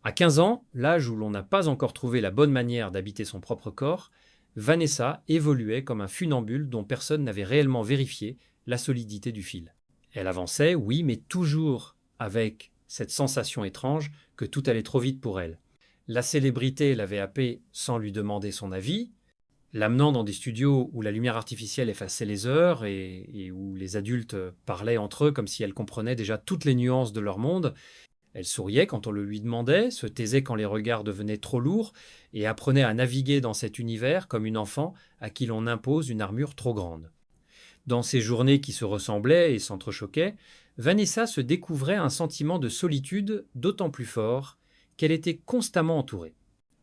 À 15 ans, l'âge où l'on n'a pas encore trouvé la bonne manière d'habiter son propre corps, Vanessa évoluait comme un funambule dont personne n'avait réellement vérifié la solidité du fil. Elle avançait, oui, mais toujours avec cette sensation étrange que tout allait trop vite pour elle. La célébrité l'avait happée sans lui demander son avis, l'amenant dans des studios où la lumière artificielle effaçait les heures et où les adultes parlaient entre eux comme si elles comprenaient déjà toutes les nuances de leur monde. Elle souriait quand on le lui demandait, se taisait quand les regards devenaient trop lourds et apprenait à naviguer dans cet univers comme une enfant à qui l'on impose une armure trop grande. Dans ces journées qui se ressemblaient et s'entrechoquaient, Vanessa se découvrait un sentiment de solitude d'autant plus fort qu'elle était constamment entourée.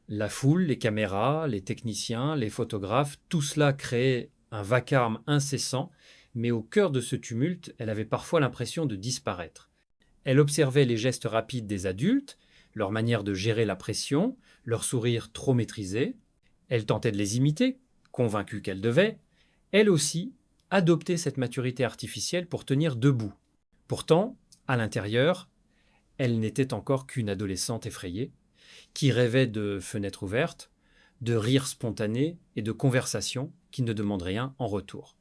La foule, les caméras, les techniciens, les photographes, tout cela créait un vacarme incessant, mais au cœur de ce tumulte, elle avait parfois l'impression de disparaître. Elle observait les gestes rapides des adultes, leur manière de gérer la pression, leur sourire trop maîtrisé. Elle tentait de les imiter, convaincue qu'elle devait, elle aussi, adopter cette maturité artificielle pour tenir debout. Pourtant, à l'intérieur, elle n'était encore qu'une adolescente effrayée, qui rêvait de fenêtres ouvertes, de rires spontanés et de conversations qui ne demandent rien en retour.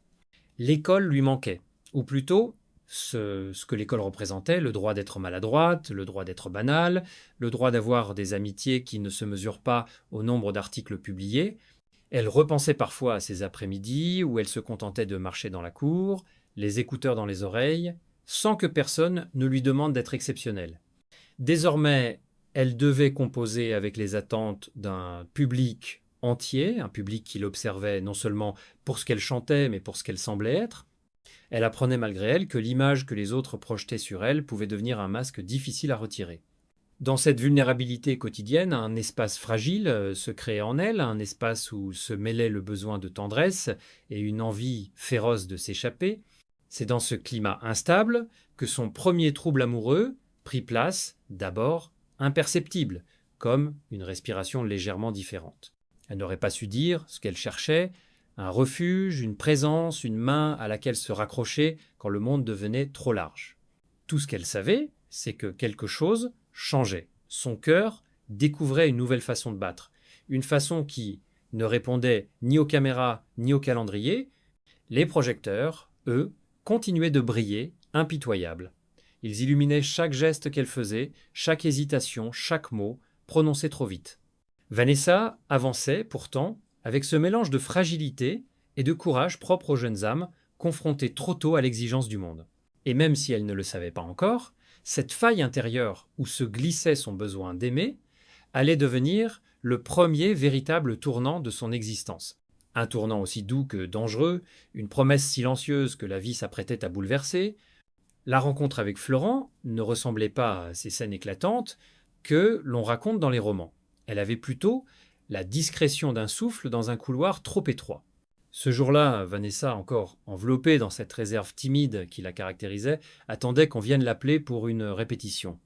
L'école lui manquait, ou plutôt ce que l'école représentait, le droit d'être maladroite, le droit d'être banale, le droit d'avoir des amitiés qui ne se mesurent pas au nombre d'articles publiés. Elle repensait parfois à ses après-midi où elle se contentait de marcher dans la cour, les écouteurs dans les oreilles, sans que personne ne lui demande d'être exceptionnelle. Désormais, elle devait composer avec les attentes d'un public entier, un public qui l'observait non seulement pour ce qu'elle chantait, mais pour ce qu'elle semblait être. Elle apprenait malgré elle que l'image que les autres projetaient sur elle pouvait devenir un masque difficile à retirer. Dans cette vulnérabilité quotidienne, un espace fragile se créait en elle, un espace où se mêlait le besoin de tendresse et une envie féroce de s'échapper. C'est dans ce climat instable que son premier trouble amoureux prit place, d'abord imperceptible, comme une respiration légèrement différente. Elle n'aurait pas su dire ce qu'elle cherchait, un refuge, une présence, une main à laquelle se raccrocher quand le monde devenait trop large. Tout ce qu'elle savait, c'est que quelque chose changeait. Son cœur découvrait une nouvelle façon de battre, une façon qui ne répondait ni aux caméras ni au calendrier. Les projecteurs, eux, continuaient de briller, impitoyables. Ils illuminaient chaque geste qu'elle faisait, chaque hésitation, chaque mot, prononcé trop vite. Vanessa avançait, pourtant, avec ce mélange de fragilité et de courage propre aux jeunes âmes, confrontées trop tôt à l'exigence du monde. Et même si elle ne le savait pas encore, cette faille intérieure où se glissait son besoin d'aimer allait devenir le premier véritable tournant de son existence. Un tournant aussi doux que dangereux, une promesse silencieuse que la vie s'apprêtait à bouleverser. La rencontre avec Florent ne ressemblait pas à ces scènes éclatantes que l'on raconte dans les romans. Elle avait plutôt la discrétion d'un souffle dans un couloir trop étroit. Ce jour-là, Vanessa, encore enveloppée dans cette réserve timide qui la caractérisait, attendait qu'on vienne l'appeler pour une répétition.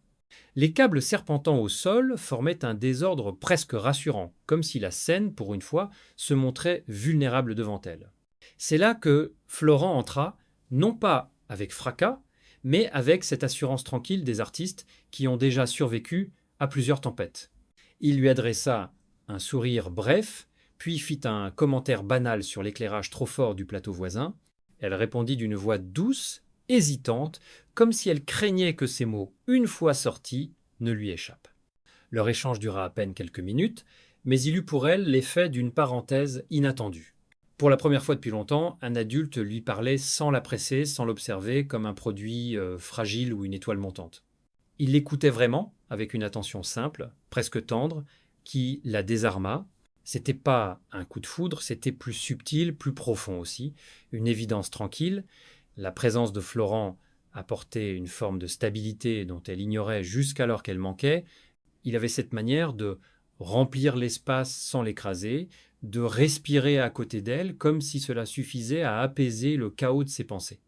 Les câbles serpentant au sol formaient un désordre presque rassurant, comme si la scène, pour une fois, se montrait vulnérable devant elle. C'est là que Florent entra, non pas avec fracas, mais avec cette assurance tranquille des artistes qui ont déjà survécu à plusieurs tempêtes. Il lui adressa un sourire bref, puis fit un commentaire banal sur l'éclairage trop fort du plateau voisin. Elle répondit d'une voix douce, hésitante, comme si elle craignait que ces mots, une fois sortis, ne lui échappent. Leur échange dura à peine quelques minutes, mais il eut pour elle l'effet d'une parenthèse inattendue. Pour la première fois depuis longtemps, un adulte lui parlait sans la presser, sans l'observer, comme un produit fragile ou une étoile montante. Il l'écoutait vraiment, avec une attention simple, presque tendre, qui la désarma. C'était pas un coup de foudre, c'était plus subtil, plus profond aussi, une évidence tranquille. La présence de Florent apportait une forme de stabilité dont elle ignorait jusqu'alors qu'elle manquait. Il avait cette manière de remplir l'espace sans l'écraser, de respirer à côté d'elle comme si cela suffisait à apaiser le chaos de ses pensées.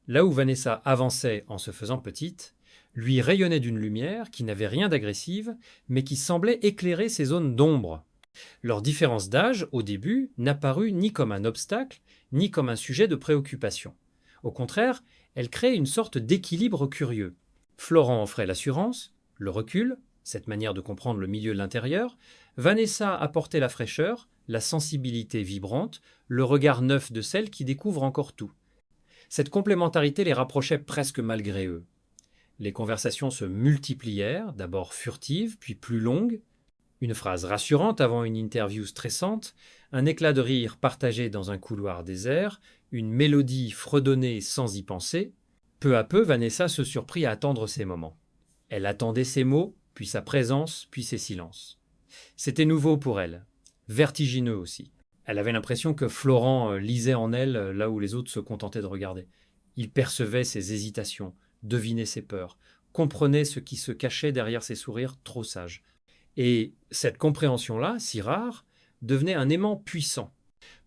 Là où Vanessa avançait en se faisant petite, lui rayonnait d'une lumière qui n'avait rien d'agressive, mais qui semblait éclairer ces zones d'ombre. Leur différence d'âge, au début, n'apparut ni comme un obstacle, ni comme un sujet de préoccupation. Au contraire, elle créait une sorte d'équilibre curieux. Florent offrait l'assurance, le recul, Cette manière de comprendre le milieu de l'intérieur, Vanessa apportait la fraîcheur, la sensibilité vibrante, le regard neuf de celle qui découvre encore tout. Cette complémentarité les rapprochait presque malgré eux. Les conversations se multiplièrent, d'abord furtives, puis plus longues. Une phrase rassurante avant une interview stressante, un éclat de rire partagé dans un couloir désert, une mélodie fredonnée sans y penser. Peu à peu, Vanessa se surprit à attendre ces moments. Elle attendait ses mots, puis sa présence, puis ses silences. C'était nouveau pour elle, vertigineux aussi. Elle avait l'impression que Florent lisait en elle là où les autres se contentaient de regarder. Il percevait ses hésitations, devinait ses peurs, comprenait ce qui se cachait derrière ses sourires trop sages. Et cette compréhension-là, si rare, devenait un aimant puissant.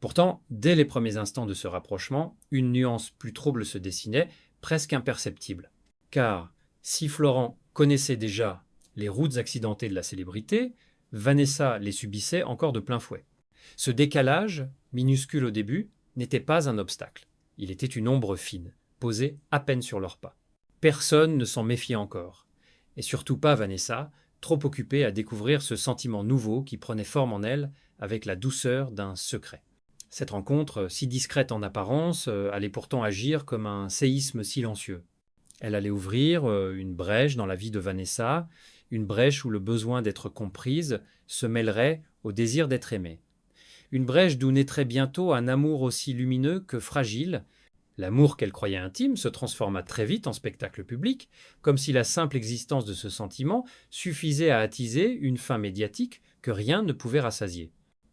Pourtant, dès les premiers instants de ce rapprochement, une nuance plus trouble se dessinait, presque imperceptible. Car si Florent connaissait déjà les routes accidentées de la célébrité, Vanessa les subissait encore de plein fouet. Ce décalage, minuscule au début, n'était pas un obstacle. Il était une ombre fine, posée à peine sur leurs pas. Personne ne s'en méfiait encore. Et surtout pas Vanessa, trop occupée à découvrir ce sentiment nouveau qui prenait forme en elle avec la douceur d'un secret. Cette rencontre, si discrète en apparence, allait pourtant agir comme un séisme silencieux. Elle allait ouvrir une brèche dans la vie de Vanessa, une brèche où le besoin d'être comprise se mêlerait au désir d'être aimée. Une brèche d'où naîtrait bientôt un amour aussi lumineux que fragile. L'amour qu'elle croyait intime se transforma très vite en spectacle public, comme si la simple existence de ce sentiment suffisait à attiser une faim médiatique que rien ne pouvait rassasier.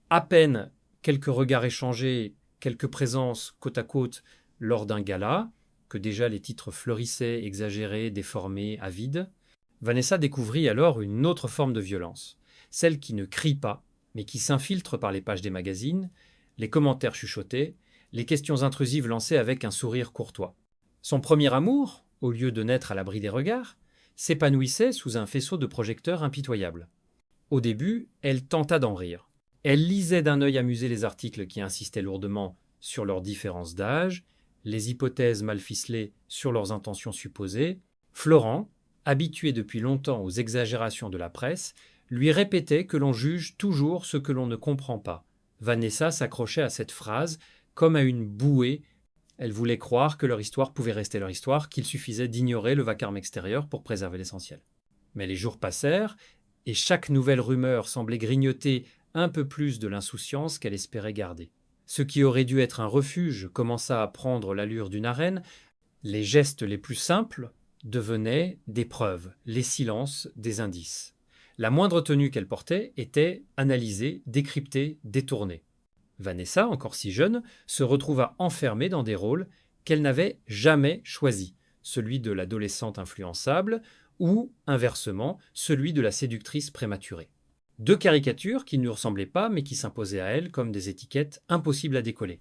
À peine quelques regards échangés, quelques présences côte à côte lors d'un gala, que déjà les titres fleurissaient, exagérés, déformés, avides, Vanessa découvrit alors une autre forme de violence, celle qui ne crie pas, mais qui s'infiltre par les pages des magazines, les commentaires chuchotés, les questions intrusives lancées avec un sourire courtois. Son premier amour, au lieu de naître à l'abri des regards, s'épanouissait sous un faisceau de projecteurs impitoyables. Au début, elle tenta d'en rire. Elle lisait d'un œil amusé les articles qui insistaient lourdement sur leurs différences d'âge, les hypothèses mal ficelées sur leurs intentions supposées. Florent, habitué depuis longtemps aux exagérations de la presse, lui répétait que l'on juge toujours ce que l'on ne comprend pas. Vanessa s'accrochait à cette phrase comme à une bouée. Elle voulait croire que leur histoire pouvait rester leur histoire, qu'il suffisait d'ignorer le vacarme extérieur pour préserver l'essentiel. Mais les jours passèrent, et chaque nouvelle rumeur semblait grignoter un peu plus de l'insouciance qu'elle espérait garder. Ce qui aurait dû être un refuge commença à prendre l'allure d'une arène. Les gestes les plus simples devenaient des preuves, les silences des indices. La moindre tenue qu'elle portait était analysée, décryptée, détournée. Vanessa, encore si jeune, se retrouva enfermée dans des rôles qu'elle n'avait jamais choisis, celui de l'adolescente influençable ou, inversement, celui de la séductrice prématurée. Deux caricatures qui ne lui ressemblaient pas mais qui s'imposaient à elle comme des étiquettes impossibles à décoller.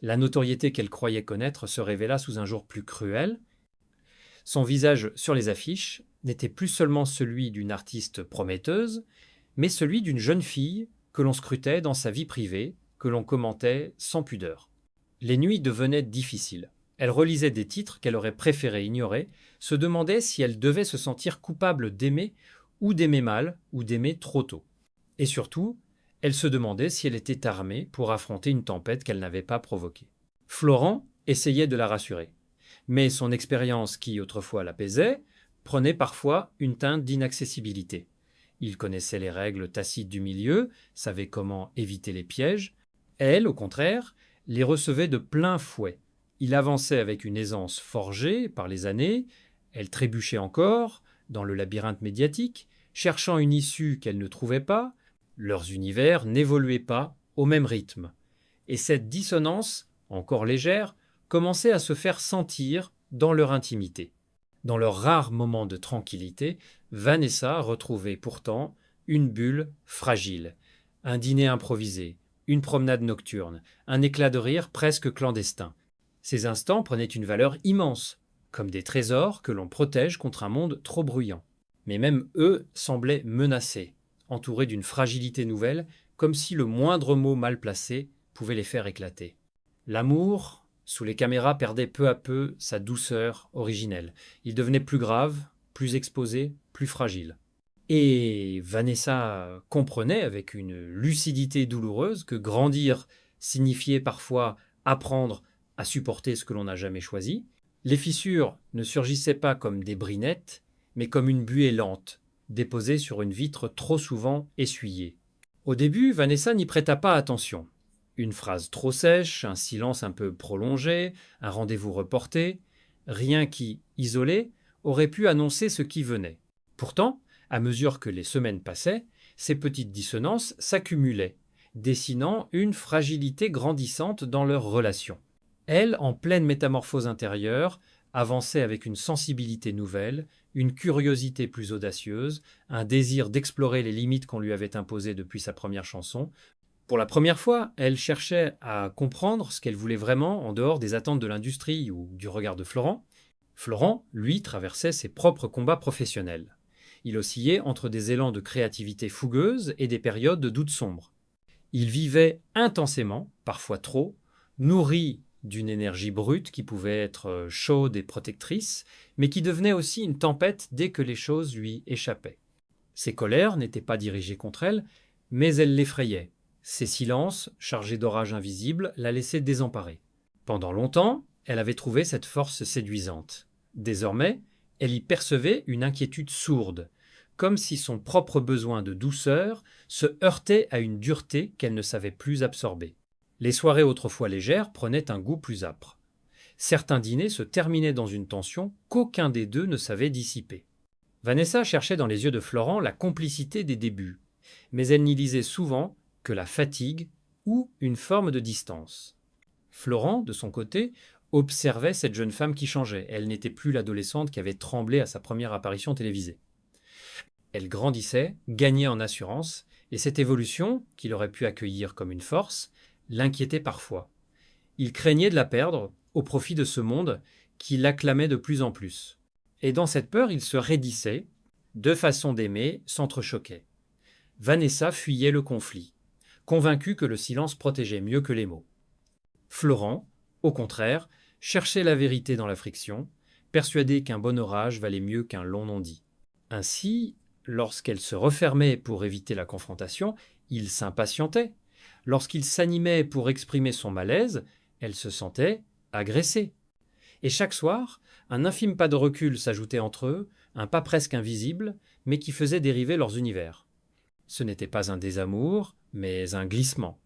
La notoriété qu'elle croyait connaître se révéla sous un jour plus cruel. Son visage sur les affiches n'était plus seulement celui d'une artiste prometteuse, mais celui d'une jeune fille que l'on scrutait dans sa vie privée, que l'on commentait sans pudeur. Les nuits devenaient difficiles. Elle relisait des titres qu'elle aurait préféré ignorer, se demandait si elle devait se sentir coupable d'aimer ou d'aimer mal ou d'aimer trop tôt. Et surtout, elle se demandait si elle était armée pour affronter une tempête qu'elle n'avait pas provoquée. Florent essayait de la rassurer, mais son expérience qui autrefois l'apaisait prenait parfois une teinte d'inaccessibilité. Il connaissait les règles tacites du milieu, savait comment éviter les pièges. Elle, au contraire, les recevait de plein fouet. Il avançait avec une aisance forgée par les années, elle trébuchait encore dans le labyrinthe médiatique, cherchant une issue qu'elle ne trouvait pas. Leurs univers n'évoluaient pas au même rythme. Et cette dissonance, encore légère, commençait à se faire sentir dans leur intimité. Dans leurs rares moments de tranquillité, Vanessa retrouvait pourtant une bulle fragile, un dîner improvisé, une promenade nocturne, un éclat de rire presque clandestin. Ces instants prenaient une valeur immense, comme des trésors que l'on protège contre un monde trop bruyant. Mais même eux semblaient menacés, entourés d'une fragilité nouvelle, comme si le moindre mot mal placé pouvait les faire éclater. L'amour, sous les caméras, perdait peu à peu sa douceur originelle. Il devenait plus grave, plus exposé, plus fragile. Et Vanessa comprenait avec une lucidité douloureuse que grandir signifiait parfois apprendre à supporter ce que l'on n'a jamais choisi. Les fissures ne surgissaient pas comme des brinettes, mais comme une buée lente, déposée sur une vitre trop souvent essuyée. Au début, Vanessa n'y prêta pas attention. Une phrase trop sèche, un silence un peu prolongé, un rendez-vous reporté, rien qui, isolé, aurait pu annoncer ce qui venait. Pourtant, à mesure que les semaines passaient, ces petites dissonances s'accumulaient, dessinant une fragilité grandissante dans leur relation. Elle, en pleine métamorphose intérieure, avançait avec une sensibilité nouvelle, une curiosité plus audacieuse, un désir d'explorer les limites qu'on lui avait imposées depuis sa première chanson. Pour la première fois, elle cherchait à comprendre ce qu'elle voulait vraiment en dehors des attentes de l'industrie ou du regard de Florent. Florent, lui, traversait ses propres combats professionnels. Il oscillait entre des élans de créativité fougueuse et des périodes de doute sombre. Il vivait intensément, parfois trop, nourri d'une énergie brute qui pouvait être chaude et protectrice, mais qui devenait aussi une tempête dès que les choses lui échappaient. Ses colères n'étaient pas dirigées contre elle, mais elles l'effrayaient. Ses silences, chargés d'orages invisibles, la laissaient désemparée. Pendant longtemps, elle avait trouvé cette force séduisante. Désormais, elle y percevait une inquiétude sourde, comme si son propre besoin de douceur se heurtait à une dureté qu'elle ne savait plus absorber. Les soirées autrefois légères prenaient un goût plus âpre. Certains dîners se terminaient dans une tension qu'aucun des deux ne savait dissiper. Vanessa cherchait dans les yeux de Florent la complicité des débuts, mais elle n'y lisait souvent que la fatigue ou une forme de distance. Florent, de son côté, observait cette jeune femme qui changeait. Elle n'était plus l'adolescente qui avait tremblé à sa première apparition télévisée. Elle grandissait, gagnait en assurance, et cette évolution, qu'il aurait pu accueillir comme une force, l'inquiétait parfois. Il craignait de la perdre au profit de ce monde qui l'acclamait de plus en plus. Et dans cette peur, il se raidissait, deux façons d'aimer s'entrechoquaient. Vanessa fuyait le conflit, convaincue que le silence protégeait mieux que les mots. Florent, au contraire, cherchait la vérité dans la friction, persuadé qu'un bon orage valait mieux qu'un long non-dit. Ainsi, lorsqu'elle se refermait pour éviter la confrontation, il s'impatientait. Lorsqu'il s'animait pour exprimer son malaise, elle se sentait agressée. Et chaque soir, un infime pas de recul s'ajoutait entre eux, un pas presque invisible, mais qui faisait dériver leurs univers. Ce n'était pas un désamour, mais un glissement.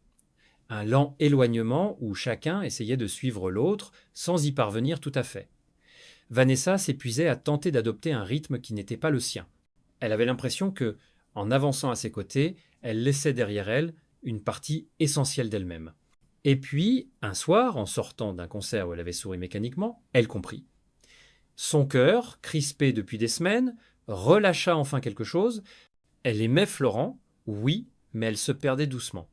Un lent éloignement où chacun essayait de suivre l'autre sans y parvenir tout à fait. Vanessa s'épuisait à tenter d'adopter un rythme qui n'était pas le sien. Elle avait l'impression que, en avançant à ses côtés, elle laissait derrière elle une partie essentielle d'elle-même. Et puis, un soir, en sortant d'un concert où elle avait souri mécaniquement, elle comprit. Son cœur, crispé depuis des semaines, relâcha enfin quelque chose. Elle aimait Florent, oui, mais elle se perdait doucement.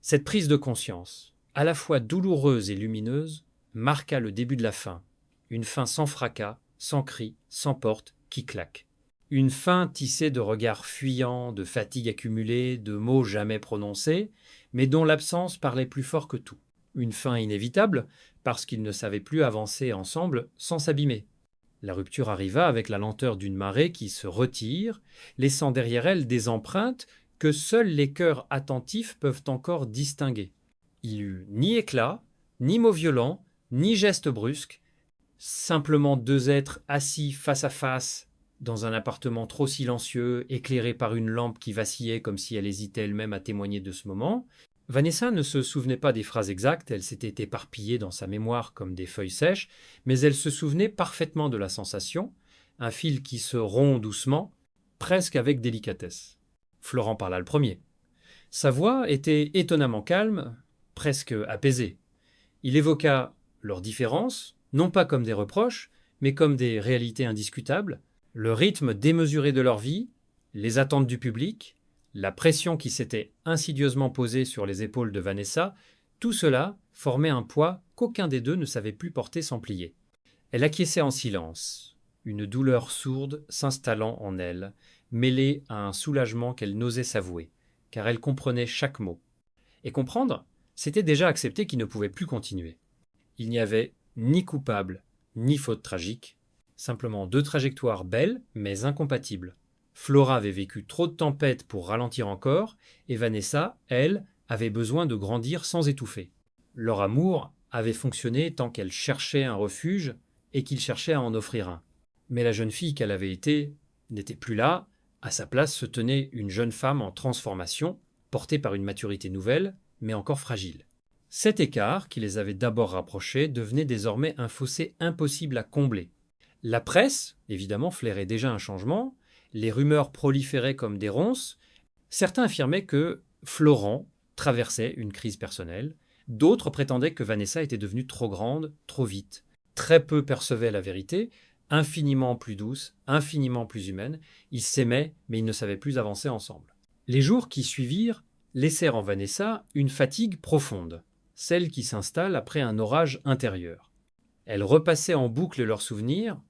Cette prise de conscience, à la fois douloureuse et lumineuse, marqua le début de la fin. Une fin sans fracas, sans cri, sans porte, qui claque. Une fin tissée de regards fuyants, de fatigue accumulée, de mots jamais prononcés, mais dont l'absence parlait plus fort que tout. Une fin inévitable, parce qu'ils ne savaient plus avancer ensemble sans s'abîmer. La rupture arriva avec la lenteur d'une marée qui se retire, laissant derrière elle des empreintes que seuls les cœurs attentifs peuvent encore distinguer. Il eut ni éclat, ni mots violents, ni gestes brusques, simplement deux êtres assis face à face dans un appartement trop silencieux, éclairé par une lampe qui vacillait comme si elle hésitait elle-même à témoigner de ce moment. Vanessa ne se souvenait pas des phrases exactes, elle s'était éparpillée dans sa mémoire comme des feuilles sèches, mais elle se souvenait parfaitement de la sensation, un fil qui se rompt doucement, presque avec délicatesse. Florent parla le premier. Sa voix était étonnamment calme, presque apaisée. Il évoqua leurs différences, non pas comme des reproches, mais comme des réalités indiscutables, le rythme démesuré de leur vie, les attentes du public, la pression qui s'était insidieusement posée sur les épaules de Vanessa, tout cela formait un poids qu'aucun des deux ne savait plus porter sans plier. Elle acquiesçait en silence, une douleur sourde s'installant en elle, mêlée à un soulagement qu'elle n'osait s'avouer, car elle comprenait chaque mot. Et comprendre, c'était déjà accepter qu'il ne pouvait plus continuer. Il n'y avait ni coupable, ni faute tragique, simplement deux trajectoires belles mais incompatibles. Flora avait vécu trop de tempêtes pour ralentir encore, et Vanessa, elle, avait besoin de grandir sans étouffer. Leur amour avait fonctionné tant qu'elle cherchait un refuge et qu'il cherchait à en offrir un. Mais la jeune fille qu'elle avait été n'était plus là, à sa place se tenait une jeune femme en transformation, portée par une maturité nouvelle, mais encore fragile. Cet écart, qui les avait d'abord rapprochés, devenait désormais un fossé impossible à combler. La presse, évidemment, flairait déjà un changement, les rumeurs proliféraient comme des ronces, certains affirmaient que Florent traversait une crise personnelle, d'autres prétendaient que Vanessa était devenue trop grande, trop vite. Très peu percevaient la vérité, infiniment plus douce, infiniment plus humaine, ils s'aimaient, mais ils ne savaient plus avancer ensemble. Les jours qui suivirent laissèrent en Vanessa une fatigue profonde, celle qui s'installe après un orage intérieur. Elle repassait en boucle leurs souvenirs,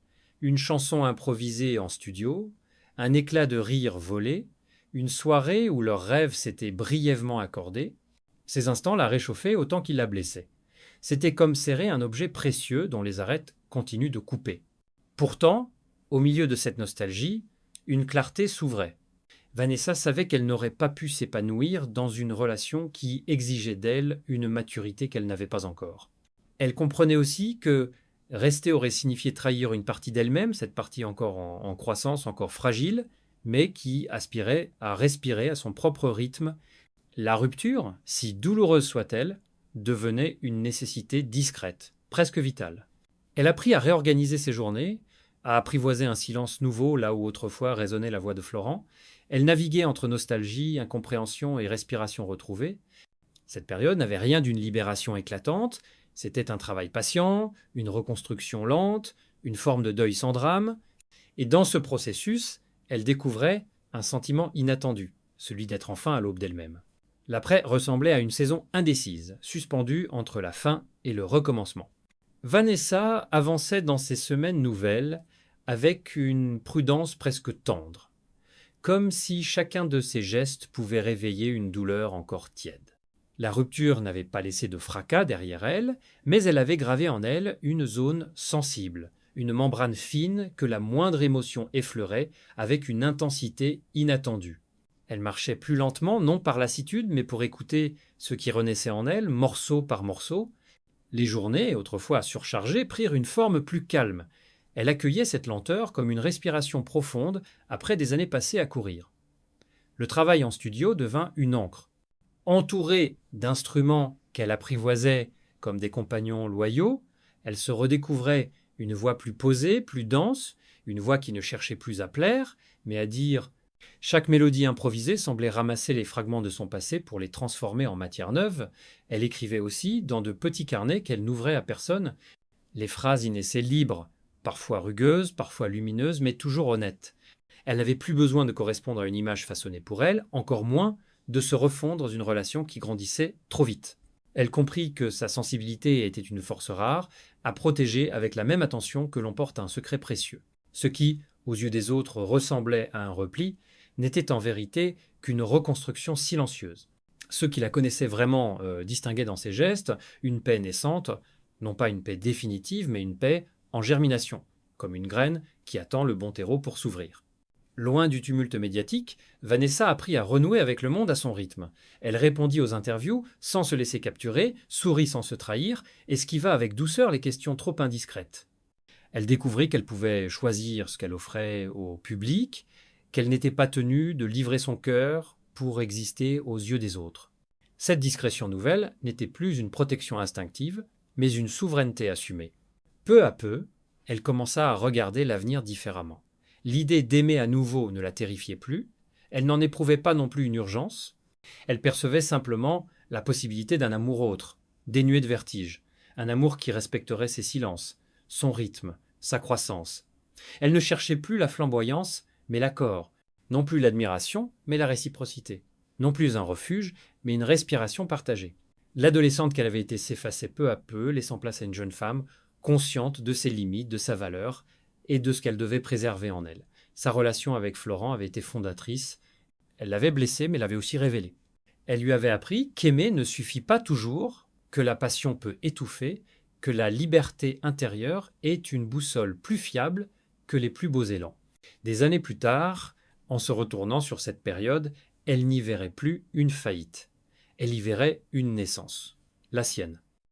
une chanson improvisée en studio, un éclat de rire volé, une soirée où leurs rêves s'étaient brièvement accordés. Ces instants la réchauffaient autant qu'ils la blessaient. C'était comme serrer un objet précieux dont les arêtes continuent de couper. Pourtant, au milieu de cette nostalgie, une clarté s'ouvrait. Vanessa savait qu'elle n'aurait pas pu s'épanouir dans une relation qui exigeait d'elle une maturité qu'elle n'avait pas encore. Elle comprenait aussi que rester aurait signifié trahir une partie d'elle-même, cette partie encore en croissance, encore fragile, mais qui aspirait à respirer à son propre rythme. La rupture, si douloureuse soit-elle, devenait une nécessité discrète, presque vitale. Elle apprit à réorganiser ses journées, à apprivoiser un silence nouveau là où autrefois résonnait la voix de Florent. Elle naviguait entre nostalgie, incompréhension et respiration retrouvée. Cette période n'avait rien d'une libération éclatante, c'était un travail patient, une reconstruction lente, une forme de deuil sans drame, et dans ce processus, elle découvrait un sentiment inattendu, celui d'être enfin à l'aube d'elle-même. L'après ressemblait à une saison indécise, suspendue entre la fin et le recommencement. Vanessa avançait dans ces semaines nouvelles avec une prudence presque tendre, comme si chacun de ses gestes pouvait réveiller une douleur encore tiède. La rupture n'avait pas laissé de fracas derrière elle, mais elle avait gravé en elle une zone sensible, une membrane fine que la moindre émotion effleurait avec une intensité inattendue. Elle marchait plus lentement, non par lassitude, mais pour écouter ce qui renaissait en elle, morceau par morceau. Les journées, autrefois surchargées, prirent une forme plus calme. Elle accueillait cette lenteur comme une respiration profonde après des années passées à courir. Le travail en studio devint une ancre. Entourée d'instruments qu'elle apprivoisait comme des compagnons loyaux, elle se redécouvrait une voix plus posée, plus dense, une voix qui ne cherchait plus à plaire, mais à dire. Chaque mélodie improvisée semblait ramasser les fragments de son passé pour les transformer en matière neuve. Elle écrivait aussi, dans de petits carnets qu'elle n'ouvrait à personne. Les phrases y naissaient libres, parfois rugueuses, parfois lumineuses, mais toujours honnêtes. Elle n'avait plus besoin de correspondre à une image façonnée pour elle, encore moins de se refondre dans une relation qui grandissait trop vite. Elle comprit que sa sensibilité était une force rare, à protéger avec la même attention que l'on porte un secret précieux. Ce qui, aux yeux des autres, ressemblait à un repli, n'était en vérité qu'une reconstruction silencieuse. Ceux qui la connaissaient vraiment distinguaient dans ses gestes une paix naissante, non pas une paix définitive, mais une paix en germination, comme une graine qui attend le bon terreau pour s'ouvrir. Loin du tumulte médiatique, Vanessa apprit à renouer avec le monde à son rythme. Elle répondit aux interviews sans se laisser capturer, sourit sans se trahir, esquiva avec douceur les questions trop indiscrètes. Elle découvrit qu'elle pouvait choisir ce qu'elle offrait au public, qu'elle n'était pas tenue de livrer son cœur pour exister aux yeux des autres. Cette discrétion nouvelle n'était plus une protection instinctive, mais une souveraineté assumée. Peu à peu, elle commença à regarder l'avenir différemment. L'idée d'aimer à nouveau ne la terrifiait plus, elle n'en éprouvait pas non plus une urgence, elle percevait simplement la possibilité d'un amour autre, dénué de vertige, un amour qui respecterait ses silences, son rythme, sa croissance. Elle ne cherchait plus la flamboyance, mais l'accord, non plus l'admiration, mais la réciprocité, non plus un refuge, mais une respiration partagée. L'adolescente qu'elle avait été s'effaçait peu à peu, laissant place à une jeune femme, consciente de ses limites, de sa valeur, et de ce qu'elle devait préserver en elle. Sa relation avec Florent avait été fondatrice. Elle l'avait blessé, mais l'avait aussi révélé. Elle lui avait appris qu'aimer ne suffit pas toujours, que la passion peut étouffer, que la liberté intérieure est une boussole plus fiable que les plus beaux élans. Des années plus tard, En se retournant sur cette période, elle n'y verrait plus une faillite. Elle y verrait une naissance, la sienne.